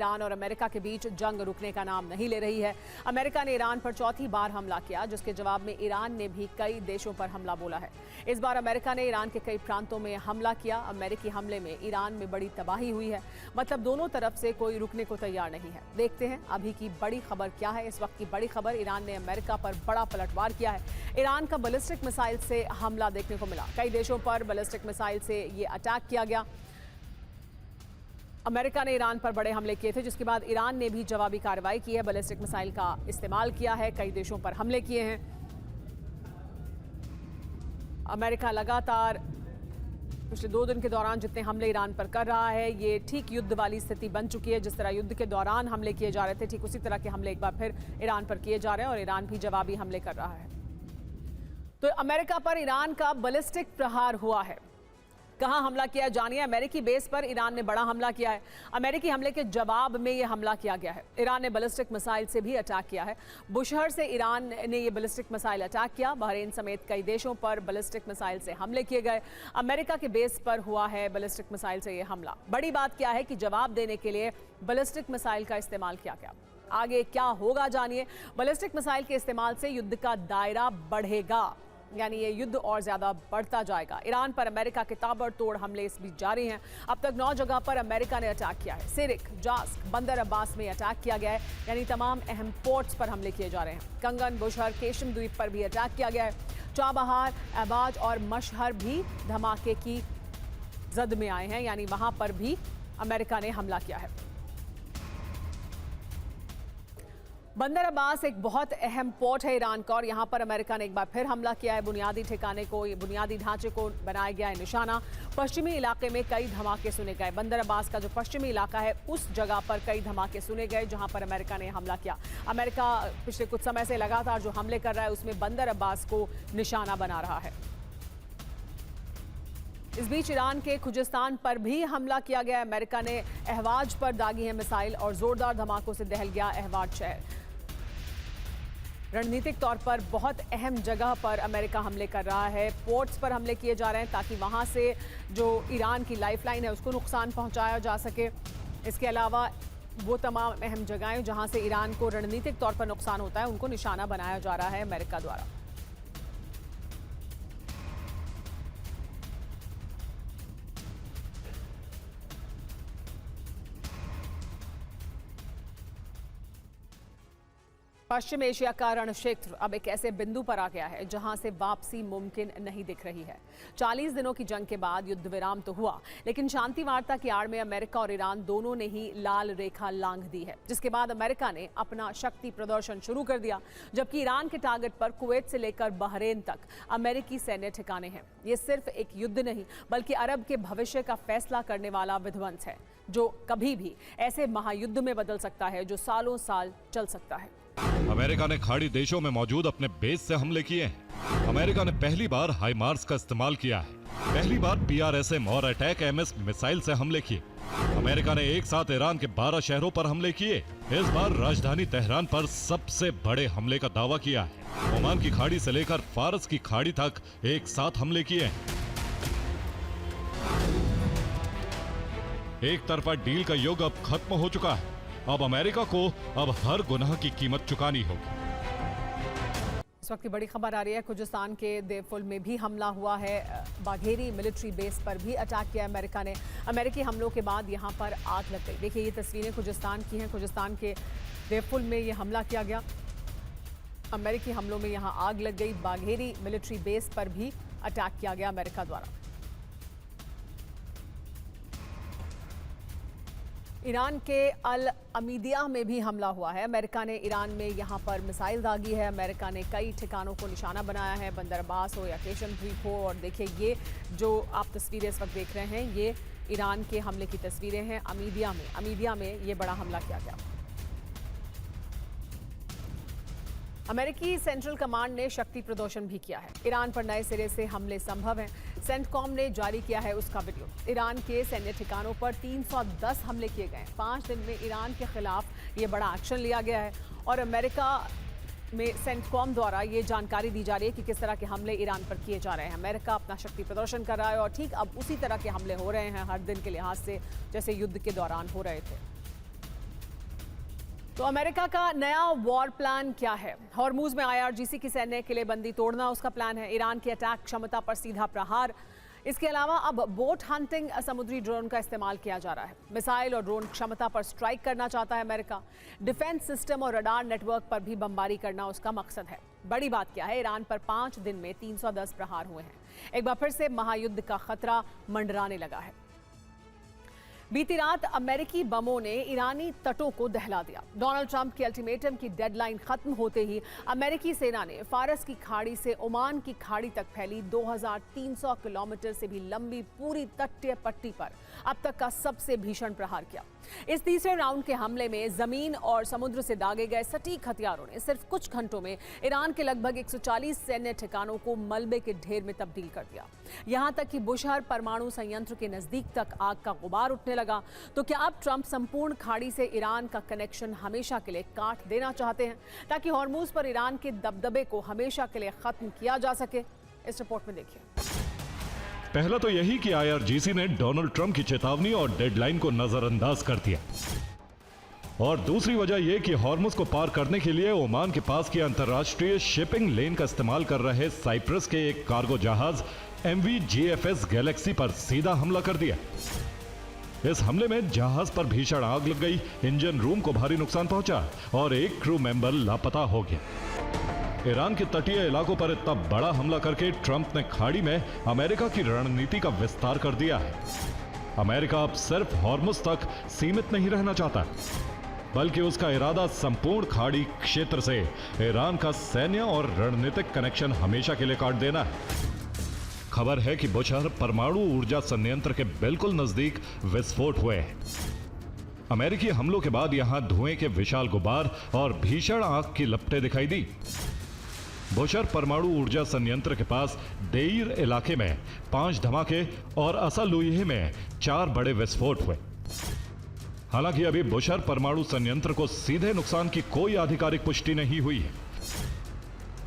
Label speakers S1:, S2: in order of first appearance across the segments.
S1: Iran और America के बीच जंग रुकने का नाम नहीं ले रही है। अमेरिका ने ईरान पर चौथी बार हमला किया, जिसके जवाब में ईरान ने भी कई देशों पर हमला बोला है। इस बार अमेरिका ने ईरान के कई प्रांतों में हमला किया। अमेरिकी हमले में ईरान में बड़ी तबाही हुई है। मतलब दोनों तरफ से कोई रुकने को तैयार नहीं है। देखते हैं अभी की बड़ी खबर क्या है। इस वक्त की बड़ी खबर, ईरान ने अमेरिका पर बड़ा पलटवार किया है। ईरान का बैलिस्टिक मिसाइल से हमला देखने को मिला। कई देशों पर बैलिस्टिक मिसाइल से ये अटैक किया गया। अमेरिका ने ईरान पर बड़े हमले किए थे, जिसके बाद ईरान ने भी जवाबी कार्रवाई की है। बैलिस्टिक मिसाइल का इस्तेमाल किया है, कई देशों पर हमले किए हैं। अमेरिका लगातार पिछले 2 दिन के दौरान जितने हमले ईरान पर कर रहा है, ये ठीक युद्ध वाली स्थिति बन चुकी है। जिस तरह युद्ध के दौरान हमले किए जा रहे थे, ठीक उसी तरह के हमले एक बार फिर ईरान पर किए जा रहे हैं और ईरान भी जवाबी हमले कर रहा है। तो अमेरिका पर ईरान का बैलिस्टिक प्रहार हुआ है। कहां हमला किया, जानिए। अमेरिकी बेस पर ईरान ने बड़ा हमला किया है। अमेरिकी हमले के जवाब में यह हमला किया गया है। ईरान ने बैलिस्टिक मिसाइल से भी अटैक किया है। बुशहर से ईरान ने यह बैलिस्टिक मिसाइल अटैक किया। बहरीन समेत कई देशों पर बैलिस्टिक मिसाइल से हमले किए गए। अमेरिका के बेस पर हुआ है बैलिस्टिक मिसाइल से यह हमला। बड़ी बात क्या है कि जवाब देने के लिए बैलिस्टिक मिसाइल का इस्तेमाल किया गया। आगे क्या होगा, जानिए। बैलिस्टिक मिसाइल के इस्तेमाल से युद्ध का दायरा बढ़ेगा, यानी ये युद्ध और ज्यादा बढ़ता जाएगा। ईरान पर अमेरिका के ताबड़तोड़ हमले इस बीच जारी हैं। अब तक 9 जगह पर अमेरिका ने अटैक किया है। सिरिक, जास्क, बंदर अब्बास में अटैक किया गया है, यानी तमाम अहम पोर्ट्स पर हमले किए जा रहे हैं। कंगन, बुशहर, केशम द्वीप पर भी अटैक किया गया है। चाबहार, अबाज और मशहर भी धमाके की जद में आए हैं, यानी वहां पर भी अमेरिका ने हमला किया है। बंदर अब्बास एक बहुत अहम पोर्ट है ईरान का, और यहां पर अमेरिका ने एक बार फिर हमला किया है। बुनियादी ठिकाने को, बुनियादी ढांचे को बनाया गया है निशाना। पश्चिमी इलाके में कई धमाके सुने गए। बंदर अब्बास का जो पश्चिमी इलाका है, उस जगह पर कई धमाके सुने गए जहां पर अमेरिका ने हमला किया। अमेरिका पिछले कुछ समय से लगातार जो हमले कर रहा है, उसमें बंदर अब्बास को निशाना बना रहा है। इस बीच ईरान के खुजिस्तान पर भी हमला किया गया। अमेरिका ने अहवाज पर दागी है मिसाइल, और जोरदार धमाकों से दहल गया अहवाज शहर। रणनीतिक तौर पर बहुत अहम जगह पर अमेरिका हमले कर रहा है। पोर्ट्स पर हमले किए जा रहे हैं ताकि वहां से जो ईरान की लाइफलाइन है उसको नुकसान पहुंचाया जा सके। इसके अलावा वो तमाम अहम जगहें जहां से ईरान को रणनीतिक तौर पर नुकसान होता है, उनको निशाना बनाया जा रहा है अमेरिका द्वारा। पश्चिम एशिया का रण क्षेत्र अब एक ऐसे बिंदु पर आ गया है जहां से वापसी मुमकिन नहीं दिख रही है। 40 दिनों की जंग के बाद युद्ध विराम तो हुआ, लेकिन शांति वार्ता की आड़ में अमेरिका और ईरान दोनों ने ही लाल रेखा लांघ दी है, जिसके बाद अमेरिका ने अपना शक्ति प्रदर्शन शुरू कर दिया, जबकि ईरान के टारगेट पर कुवैत से लेकर बहरीन तक अमेरिकी सैन्य ठिकाने हैं। ये सिर्फ एक युद्ध नहीं, बल्कि अरब के भविष्य का फैसला करने वाला विध्वंस है, जो कभी भी ऐसे महायुद्ध में बदल सकता है जो सालों साल चल सकता है।
S2: अमेरिका ने खाड़ी देशों में मौजूद अपने बेस से हमले किए हैं। अमेरिका ने पहली बार हाइमार्स का इस्तेमाल किया है। पहली बार PRSM और अटैक MS मिसाइल से हमले किए। अमेरिका ने एक साथ ईरान के 12 शहरों पर हमले किए। इस बार राजधानी तेहरान पर सबसे बड़े हमले का दावा किया है। ओमान की खाड़ी से लेकर फारस की खाड़ी तक एक साथ हमले किए हैं। एक तरफा डील का युग अब खत्म हो चुका है। अब अमेरिका को अब हर गुनाह की कीमत चुकानी होगी।
S1: इस वक्त की बड़ी खबर आ रही है, खुजिस्तान के देवफुल में भी हमला हुआ है। बाघेरी मिलिट्री बेस पर भी अटैक किया अमेरिका ने। अमेरिकी हमलों के बाद यहां पर आग लग गई। देखिए, ये तस्वीरें खुजिस्तान की हैं। खुजिस्तान के देवफुल में ये हमला किया गया। अमेरिकी हमलों में यहां आग लग गई। बाघेरी मिलिट्री बेस पर भी अटैक किया गया अमेरिका द्वारा। ईरान के अल अमीदिया में भी हमला हुआ है। अमेरिका ने ईरान में यहां पर मिसाइल दागी है। अमेरिका ने कई ठिकानों को निशाना बनाया है, बंदर अब्बास हो या केशम द्वीप हो। और देखिए, ये जो आप तस्वीरें इस वक्त देख रहे हैं, ये ईरान के हमले की तस्वीरें हैं। अमीदिया में ये बड़ा हमला किया गया। अमेरिकी सेंट्रल कमांड ने शक्ति प्रदर्शन भी किया है। ईरान पर नए सिरे से हमले संभव हैं। सेंटकॉम ने जारी किया है उसका वीडियो। ईरान के सैन्य ठिकानों पर 310 हमले किए गए। 5 दिन में ईरान के खिलाफ ये बड़ा एक्शन लिया गया है, और अमेरिका में सेंटकॉम द्वारा ये जानकारी दी जा रही है कि किस तरह के हमले ईरान पर किए जा रहे हैं। अमेरिका अपना शक्ति प्रदर्शन कर रहा है, और ठीक अब उसी तरह के हमले हो रहे हैं हर दिन के लिहाज से, जैसे युद्ध के दौरान हो रहे थे। तो अमेरिका का नया वॉर प्लान क्या है? हॉर्मूज में IRGC की सैन्य किलेबंदी तोड़ना उसका प्लान है। ईरान की अटैक क्षमता पर सीधा प्रहार। इसके अलावा अब बोट हंटिंग समुद्री ड्रोन का इस्तेमाल किया जा रहा है। मिसाइल और ड्रोन क्षमता पर स्ट्राइक करना चाहता है अमेरिका। डिफेंस सिस्टम और रडार नेटवर्क पर भी बमबारी करना उसका मकसद है। बड़ी बात क्या है, ईरान पर 5 दिन में 310 प्रहार हुए हैं। एक बार फिर से महायुद्ध का खतरा मंडराने लगा है। बीती रात अमेरिकी बमों ने ईरानी तटों को दहला दिया। डोनाल्ड ट्रंप के अल्टीमेटम की डेडलाइन खत्म होते ही अमेरिकी सेना ने फारस की खाड़ी से ओमान की खाड़ी तक फैली 2300 किलोमीटर से भी लंबी पूरी तटीय पट्टी पर अब तक का सबसे भीषण प्रहार किया। इस तीसरे राउंड के हमले में जमीन और समुद्र से दागे गए सटीक हथियारों ने सिर्फ कुछ घंटों में ईरान के लगभग 140 सैन्य ठिकानों को मलबे के ढेर में तब्दील कर दिया। यहां तक कि बुशहर परमाणु संयंत्र के नजदीक तक आग का गुबार उठने लगा। तो क्या अब ट्रंप संपूर्ण खाड़ी से ईरान का कनेक्शन हमेशा के लिए काट देना चाहते हैं ताकि हॉर्मूज पर ईरान के दबदबे को हमेशा के लिए खत्म किया जा सके? इस रिपोर्ट में देखिए।
S2: पहला तो यही कि IRGC ने डोनाल्ड ट्रंप की चेतावनी और डेडलाइन को नजरअंदाज कर दिया, और दूसरी वजह यह कि हॉर्मुज को पार करने के लिए ओमान के पास की अंतर्राष्ट्रीय शिपिंग लेन का इस्तेमाल कर रहे साइप्रस के एक कार्गो जहाज MV GFS गैलेक्सी पर सीधा हमला कर दिया। इस हमले में जहाज पर भीषण आग लग गई, इंजन रूम को भारी नुकसान पहुंचा और एक क्रू मेंबर लापता हो गया। ईरान के तटीय इलाकों पर इतना बड़ा हमला करके ट्रंप ने खाड़ी में अमेरिका की रणनीति का विस्तार कर दिया है। अमेरिका अब सिर्फ हॉर्मुज तक सीमित नहीं रहना चाहता, बल्कि उसका इरादा संपूर्ण खाड़ी क्षेत्र से ईरान का सैन्य और रणनीतिक कनेक्शन हमेशा के लिए काट देना है। खबर है कि बुशहर परमाणु ऊर्जा संयंत्र के बिल्कुल नजदीक विस्फोट हुए हैं। अमेरिकी हमलों के बाद यहां धुएं के विशाल गुबार और भीषण आग की लपटें दिखाई दी। बुशहर परमाणु ऊर्जा संयंत्र के पास देईर इलाके में 5 धमाके और असालुईह में 4 बड़े विस्फोट हुए। हालांकि अभी बुशहर परमाणु संयंत्र को सीधे नुकसान की कोई आधिकारिक पुष्टि नहीं हुई है,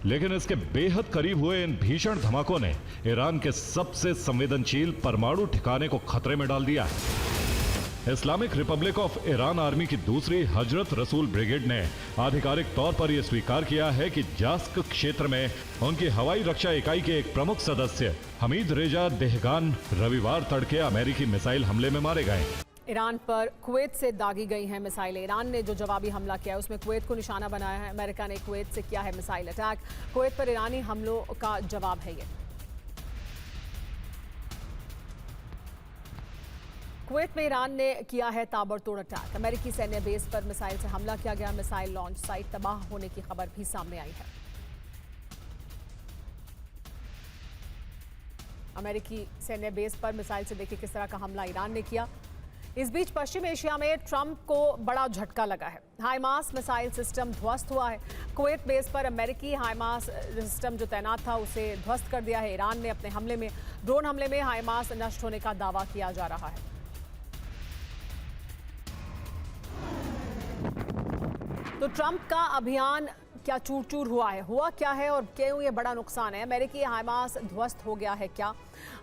S2: लेकिन इसके बेहद करीब हुए इन भीषण धमाकों ने ईरान के सबसे संवेदनशील परमाणु ठिकाने को खतरे में डाल दिया है। Islamic Republic of Iran army की दूसरी हजरत रसूल ब्रिगेड ने आधिकारिक तौर पर यह स्वीकार किया है कि जास्क क्षेत्र में उनकी हवाई रक्षा इकाई के एक प्रमुख सदस्य हमीद रेजा देहगान रविवार तड़के अमेरिकी मिसाइल हमले में मारे गए।
S1: ईरान पर कुवैत से दागी गई हैं मिसाइलें। ईरान ने जो जवाबी हमला किया है उसमें कुवैत को निशाना बनाया है। अमेरिका ने कुवैत से किया है मिसाइल अटैक। कुवैत पर ईरानी हमलों का जवाब है ये। कुवैत में ईरान ने किया है ताबड़तोड़ अटैक। अमेरिकी सैन्य बेस पर मिसाइल से हमला किया गया। मिसाइल लॉन्च साइट तबाह होने की खबर भी सामने आई है। अमेरिकी सैन्य बेस पर मिसाइल से देखिए किस तरह का हमला ईरान ने किया। इस बीच पश्चिम एशिया में ट्रंप को बड़ा झटका लगा है। हाइमार्स मिसाइल सिस्टम ध्वस्त हुआ है। कुवैत बेस पर अमेरिकी हाइमार्स सिस्टम जो तैनात था उसे ध्वस्त कर दिया है। ईरान ने अपने हमले में ड्रोन हमले में हाइमार्स नष्ट होने का दावा किया जा रहा है। तो ट्रंप का अभियान क्या चूर चूर हुआ है? हुआ क्या है और क्यों ये बड़ा नुकसान है? अमेरिकी हाइमार्स ध्वस्त हो गया है क्या?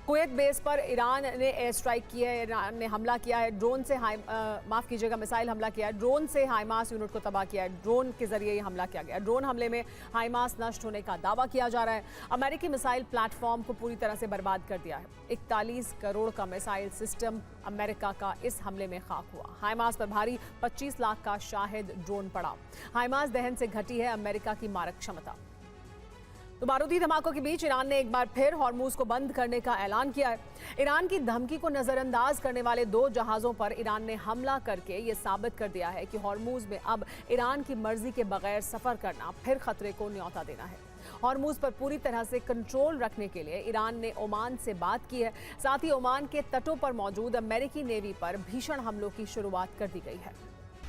S1: कुवैत बेस पर ईरान ने एयर स्ट्राइक की है। ईरान ने हमला किया है ड्रोन से, माफ कीजिएगा, मिसाइल हमला किया है। ड्रोन से हाइमार्स यूनिट को तबाह किया है। ड्रोन के जरिए ये हमला किया गया। ड्रोन हमले में हाइमार्स नष्ट होने का दावा किया जा रहा है। अमेरिकी मिसाइल प्लेटफॉर्म को पूरी तरह से बर्बाद कर दिया है। 41 करोड़ का मिसाइल सिस्टम अमेरिका का इस हमले में खाक हुआ। हाइमार्स पर भारी 25 लाख का शाहिद ड्रोन पड़ा। हाइमार्स दहन से घटी है अमेरिका की मारक क्षमता। तो बारूदी धमाकों के बीच ईरान ने एक बार फिर हॉर्मूज को बंद करने का ऐलान किया है। ईरान की धमकी को नजरअंदाज करने वाले 2 जहाजों पर ईरान ने हमला करके ये साबित कर दिया है कि हॉर्मूज में अब ईरान की मर्जी के बगैर सफर करना फिर खतरे को न्योता देना है। हॉर्मूज पर पूरी तरह से कंट्रोल रखने के लिए ईरान ने ओमान से बात की है। साथ ही ओमान के तटों पर मौजूद अमेरिकी नेवी पर भीषण हमलों की शुरुआत कर दी गई है।